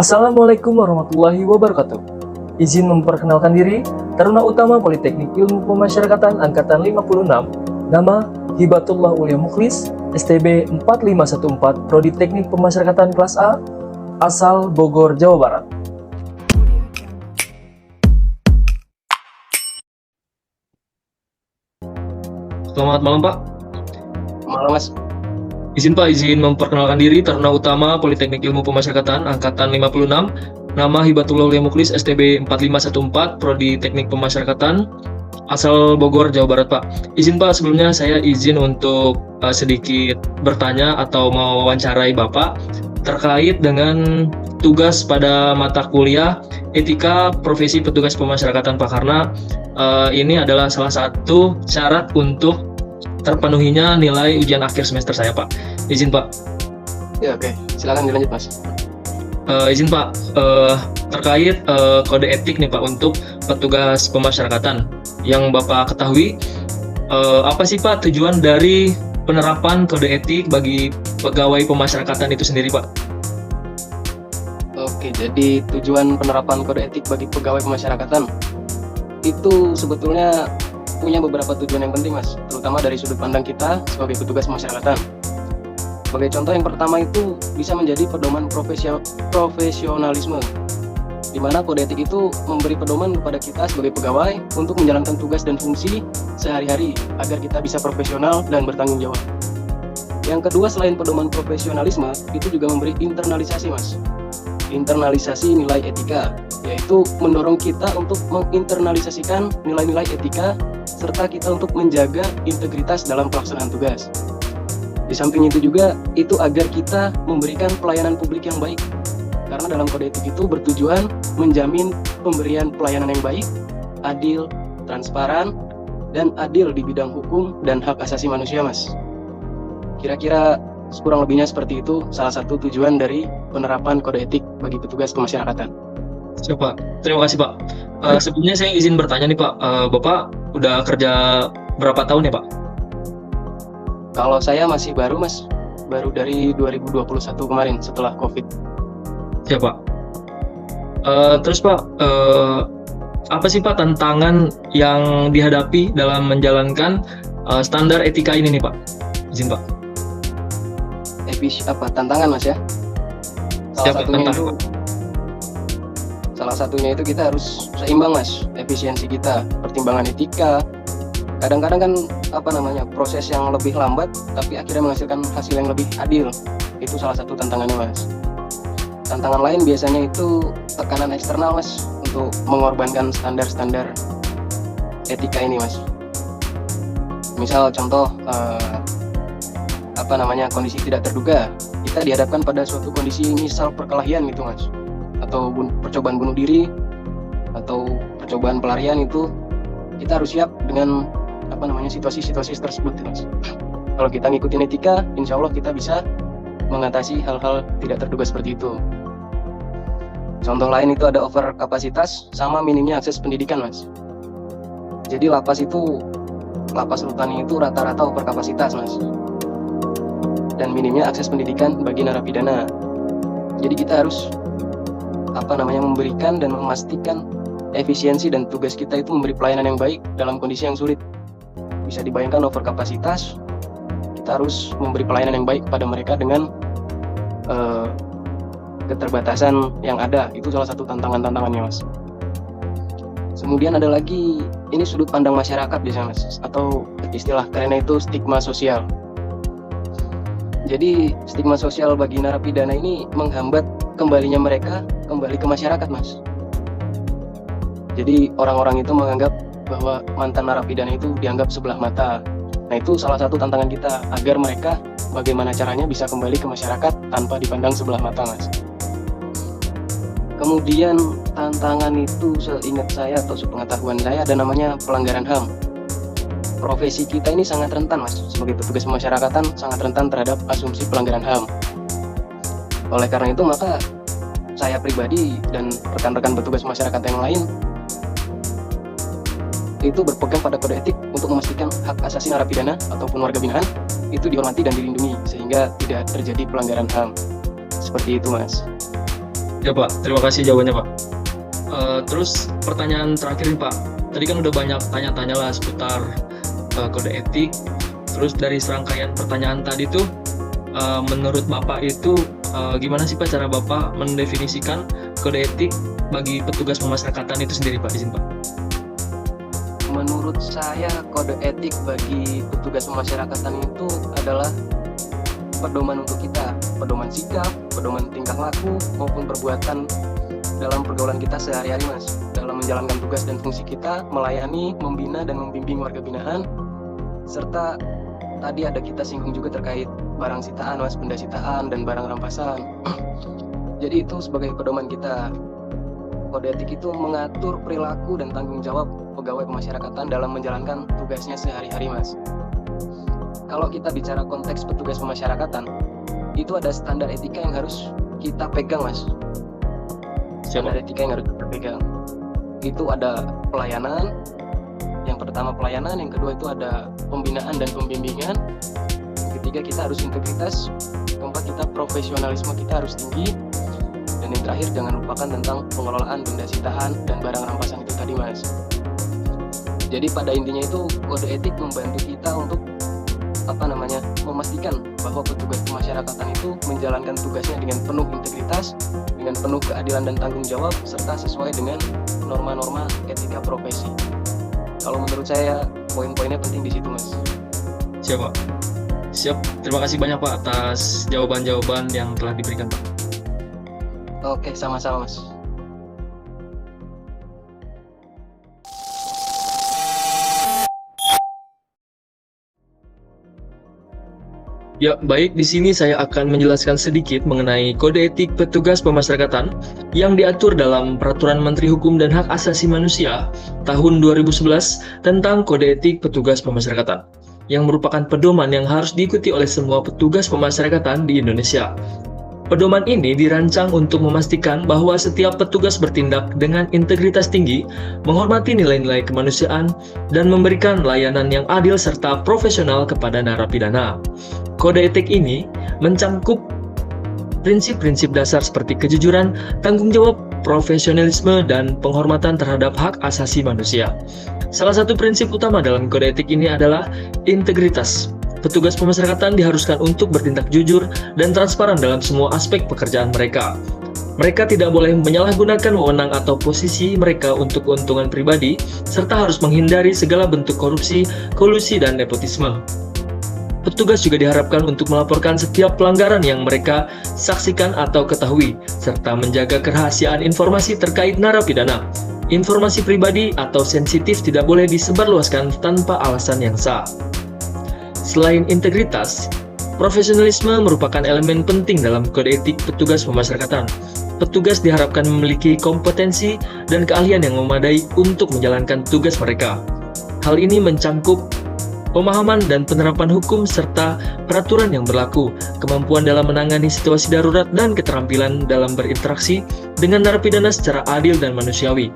Assalamualaikum warahmatullahi wabarakatuh. Izin memperkenalkan diri, Taruna Utama Politeknik Ilmu Pemasyarakatan Angkatan 56, nama Hibatullah Ulia Mukhlis, STB 4514, Prodi Teknik Pemasyarakatan Kelas A, asal Bogor, Jawa Barat. Selamat malam Pak. Malam Mas. Izin memperkenalkan diri, Taruna Utama Politeknik Ilmu Pemasyarakatan Angkatan 56, nama Hibatullah Ulia Mukhlis, STB 4514, Prodi Teknik Pemasyarakatan, asal Bogor, Jawa Barat Pak. Izin Pak, sebelumnya saya izin untuk sedikit bertanya atau mewawancarai Bapak terkait dengan tugas pada mata kuliah Etika Profesi Petugas Pemasyarakatan Pak, karena ini adalah salah satu syarat untuk terpenuhinya nilai ujian akhir semester saya Pak. Izin Pak. Ya oke, silakan dilanjut Mas. Izin Pak, terkait kode etik nih Pak untuk petugas pemasyarakatan yang Bapak ketahui, apa sih Pak tujuan dari penerapan kode etik bagi pegawai pemasyarakatan itu sendiri Pak? Oke, jadi tujuan penerapan kode etik bagi pegawai pemasyarakatan itu sebetulnya punya beberapa tujuan yang penting Mas, terutama dari sudut pandang kita sebagai petugas pemasyarakatan. Sebagai contoh, yang pertama itu bisa menjadi pedoman profesionalisme, di mana kode etik itu memberi pedoman kepada kita sebagai pegawai untuk menjalankan tugas dan fungsi sehari-hari agar kita bisa profesional dan bertanggung jawab. Yang kedua, selain pedoman profesionalisme, itu juga memberi internalisasi Mas. Internalisasi nilai etika, yaitu mendorong kita untuk menginternalisasikan nilai-nilai etika serta kita untuk menjaga integritas dalam pelaksanaan tugas. Di samping itu juga, itu agar kita memberikan pelayanan publik yang baik, karena dalam kode etik itu bertujuan menjamin pemberian pelayanan yang baik, adil, transparan, dan adil di bidang hukum dan hak asasi manusia Mas. Kira-kira kurang lebihnya seperti itu salah satu tujuan dari penerapan kode etik bagi petugas pemasyarakatan. Siap Pak, terima kasih Pak. Sebelumnya saya izin bertanya nih Pak, Bapak udah kerja berapa tahun ya Pak? Kalau saya masih baru Mas, baru dari 2021 kemarin setelah COVID. Siap Pak. Terus Pak, apa sih Pak tantangan yang dihadapi dalam menjalankan standar etika ini nih Pak? Izin Pak. Tantangan Mas ya? Salah satunya itu kita harus seimbang Mas, efisiensi kita, pertimbangan etika. Kadang-kadang kan proses yang lebih lambat tapi akhirnya menghasilkan hasil yang lebih adil. Itu salah satu tantangannya Mas. Tantangan lain biasanya itu tekanan eksternal Mas, untuk mengorbankan standar-standar etika ini Mas. Misal contoh kondisi tidak terduga, kita dihadapkan pada suatu kondisi misal perkelahian gitu Mas, atau percobaan bunuh diri atau percobaan pelarian, itu kita harus siap dengan situasi-situasi tersebut Mas. Kalau kita ngikutin etika, insya Allah kita bisa mengatasi hal-hal tidak terduga seperti itu. Contoh lain itu ada over kapasitas sama minimnya akses pendidikan Mas. Jadi lapas rutan itu rata-rata over kapasitas Mas, dan minimnya akses pendidikan bagi narapidana. Jadi kita harus memberikan dan memastikan efisiensi dan tugas kita itu memberi pelayanan yang baik dalam kondisi yang sulit. Bisa dibayangkan over kapasitas, kita harus memberi pelayanan yang baik pada mereka dengan keterbatasan yang ada. Itu salah satu tantangannya Mas. Kemudian ada lagi, ini sudut pandang masyarakat biasanya Mas, atau istilah kerennya itu stigma sosial. Jadi stigma sosial bagi narapidana ini menghambat kembalinya mereka kembali ke masyarakat Mas. Jadi orang-orang itu menganggap bahwa mantan narapidana itu dianggap sebelah mata. Nah, itu salah satu tantangan kita, agar mereka bagaimana caranya bisa kembali ke masyarakat tanpa dipandang sebelah mata Mas. Kemudian tantangan itu seingat saya atau sepengetahuan saya ada namanya pelanggaran HAM. Profesi kita ini sangat rentan Mas, sebagai petugas pemasyarakatan sangat rentan terhadap asumsi pelanggaran HAM. Oleh karena itu maka saya pribadi dan rekan-rekan petugas masyarakat yang lain itu berpegang pada kode etik untuk memastikan hak asasi narapidana ataupun warga binaan itu dihormati dan dilindungi sehingga tidak terjadi pelanggaran HAM. Seperti itu Mas. Ya Pak, terima kasih jawabannya Pak. Terus pertanyaan terakhir nih Pak, tadi kan udah banyak tanya-tanya lah seputar kode etik. Terus dari serangkaian pertanyaan tadi tuh, menurut Bapak itu gimana sih Pak cara Bapak mendefinisikan kode etik bagi petugas pemasyarakatan itu sendiri Pak? Izin Pak. Menurut saya kode etik bagi petugas pemasyarakatan itu adalah pedoman untuk kita, pedoman sikap, pedoman tingkah laku maupun perbuatan dalam pergaulan kita sehari-hari Mas, dalam menjalankan tugas dan fungsi kita, melayani, membina dan membimbing warga binaan, serta tadi ada kita singgung juga terkait barang sitaan Mas, benda sitaan dan barang rampasan. Jadi itu sebagai pedoman kita. Kode etik itu mengatur perilaku dan tanggung jawab pegawai pemasyarakatan dalam menjalankan tugasnya sehari-hari Mas. Kalau kita bicara konteks petugas pemasyarakatan, itu ada standar etika yang harus kita pegang Mas. Standar etika yang harus kita pegang. Itu ada pelayanan, yang pertama pelayanan, yang kedua itu ada pembinaan dan pembimbingan, yang ketiga kita harus integritas, keempat kita profesionalisme kita harus tinggi, dan yang terakhir jangan lupakan tentang pengelolaan benda sitaan dan barang rampasan itu tadi Mas. Jadi pada intinya itu kode etik membantu kita untuk memastikan bahwa petugas pemasyarakatan itu menjalankan tugasnya dengan penuh integritas, dengan penuh keadilan dan tanggung jawab, serta sesuai dengan norma-norma etika profesi. Kalau menurut saya poin-poinnya penting di situ Mas. Siap Pak. Siap. Terima kasih banyak Pak atas jawaban-jawaban yang telah diberikan Pak. Oke, sama-sama Mas. Ya, baik, di sini saya akan menjelaskan sedikit mengenai kode etik petugas pemasyarakatan yang diatur dalam Peraturan Menteri Hukum dan Hak Asasi Manusia tahun 2011 tentang kode etik petugas pemasyarakatan, yang merupakan pedoman yang harus diikuti oleh semua petugas pemasyarakatan di Indonesia. Pedoman ini dirancang untuk memastikan bahwa setiap petugas bertindak dengan integritas tinggi, menghormati nilai-nilai kemanusiaan, dan memberikan layanan yang adil serta profesional kepada narapidana. Kode etik ini mencangkup prinsip-prinsip dasar seperti kejujuran, tanggung jawab, profesionalisme, dan penghormatan terhadap hak asasi manusia. Salah satu prinsip utama dalam kode etik ini adalah integritas. Petugas pemasyarakatan diharuskan untuk bertindak jujur dan transparan dalam semua aspek pekerjaan mereka. Mereka tidak boleh menyalahgunakan wewenang atau posisi mereka untuk keuntungan pribadi, serta harus menghindari segala bentuk korupsi, kolusi, dan nepotisme. Petugas juga diharapkan untuk melaporkan setiap pelanggaran yang mereka saksikan atau ketahui, serta menjaga kerahasiaan informasi terkait narapidana. Informasi pribadi atau sensitif tidak boleh disebarluaskan tanpa alasan yang sah. Selain integritas, profesionalisme merupakan elemen penting dalam kode etik petugas pemasyarakatan. Petugas diharapkan memiliki kompetensi dan keahlian yang memadai untuk menjalankan tugas mereka. Hal ini mencangkup pemahaman dan penerapan hukum serta peraturan yang berlaku, kemampuan dalam menangani situasi darurat, dan keterampilan dalam berinteraksi dengan narapidana secara adil dan manusiawi.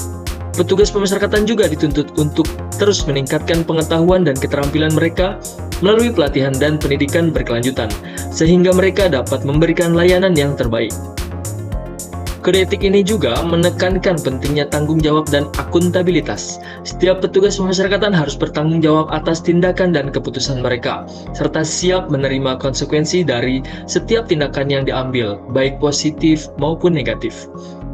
Petugas pemasyarakatan juga dituntut untuk terus meningkatkan pengetahuan dan keterampilan mereka melalui pelatihan dan pendidikan berkelanjutan, sehingga mereka dapat memberikan layanan yang terbaik. Kode etik ini juga menekankan pentingnya tanggung jawab dan akuntabilitas. Setiap petugas pemasyarakatan harus bertanggung jawab atas tindakan dan keputusan mereka, serta siap menerima konsekuensi dari setiap tindakan yang diambil, baik positif maupun negatif.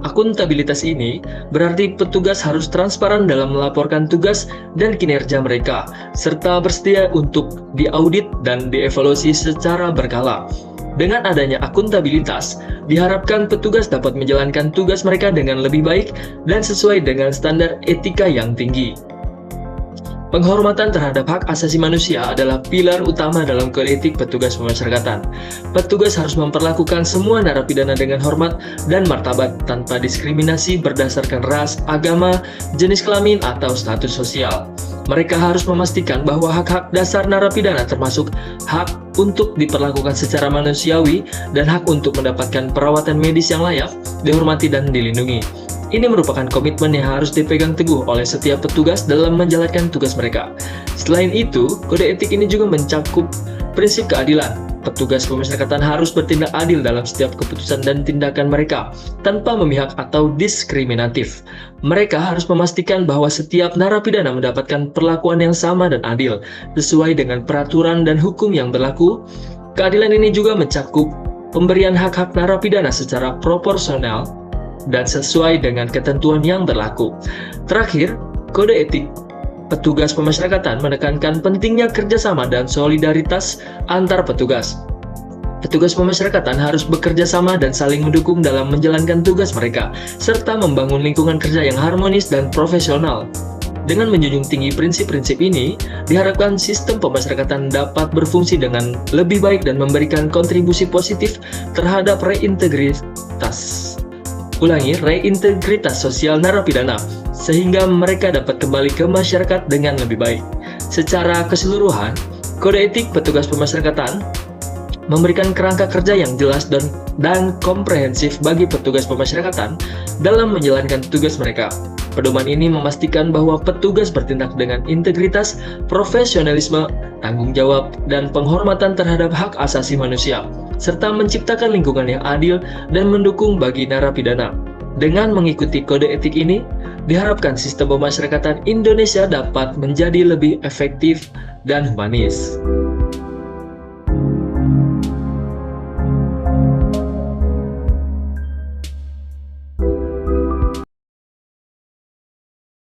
Akuntabilitas ini berarti petugas harus transparan dalam melaporkan tugas dan kinerja mereka, serta bersedia untuk diaudit dan dievaluasi secara berkala. Dengan adanya akuntabilitas, diharapkan petugas dapat menjalankan tugas mereka dengan lebih baik dan sesuai dengan standar etika yang tinggi. Penghormatan terhadap hak asasi manusia adalah pilar utama dalam kode etik petugas pemasyarakatan. Petugas harus memperlakukan semua narapidana dengan hormat dan martabat tanpa diskriminasi berdasarkan ras, agama, jenis kelamin, atau status sosial. Mereka harus memastikan bahwa hak-hak dasar narapidana termasuk hak untuk diperlakukan secara manusiawi dan hak untuk mendapatkan perawatan medis yang layak, dihormati dan dilindungi. Ini merupakan komitmen yang harus dipegang teguh oleh setiap petugas dalam menjalankan tugas mereka. Selain itu, kode etik ini juga mencakup prinsip keadilan. petugas pemasyarakatan harus bertindak adil dalam setiap keputusan dan tindakan mereka, tanpa memihak atau diskriminatif. Mereka harus memastikan bahwa setiap narapidana mendapatkan perlakuan yang sama dan adil, sesuai dengan peraturan dan hukum yang berlaku. Keadilan ini juga mencakup pemberian hak-hak narapidana secara proporsional dan sesuai dengan ketentuan yang berlaku. Terakhir, kode etik petugas pemasyarakatan menekankan pentingnya kerjasama dan solidaritas antar petugas. Petugas pemasyarakatan harus bekerja sama dan saling mendukung dalam menjalankan tugas mereka, serta membangun lingkungan kerja yang harmonis dan profesional. Dengan menjunjung tinggi prinsip-prinsip ini, diharapkan sistem pemasyarakatan dapat berfungsi dengan lebih baik dan memberikan kontribusi positif terhadap reintegritas sosial narapidana, sehingga mereka dapat kembali ke masyarakat dengan lebih baik. Secara keseluruhan, kode etik petugas pemasyarakatan memberikan kerangka kerja yang jelas dan komprehensif bagi petugas pemasyarakatan dalam menjalankan tugas mereka. Pedoman ini memastikan bahwa petugas bertindak dengan integritas, profesionalisme, tanggung jawab, dan penghormatan terhadap hak asasi manusia, serta menciptakan lingkungan yang adil dan mendukung bagi narapidana. Dengan mengikuti kode etik ini, diharapkan sistem pemasyarakatan Indonesia dapat menjadi lebih efektif dan humanis.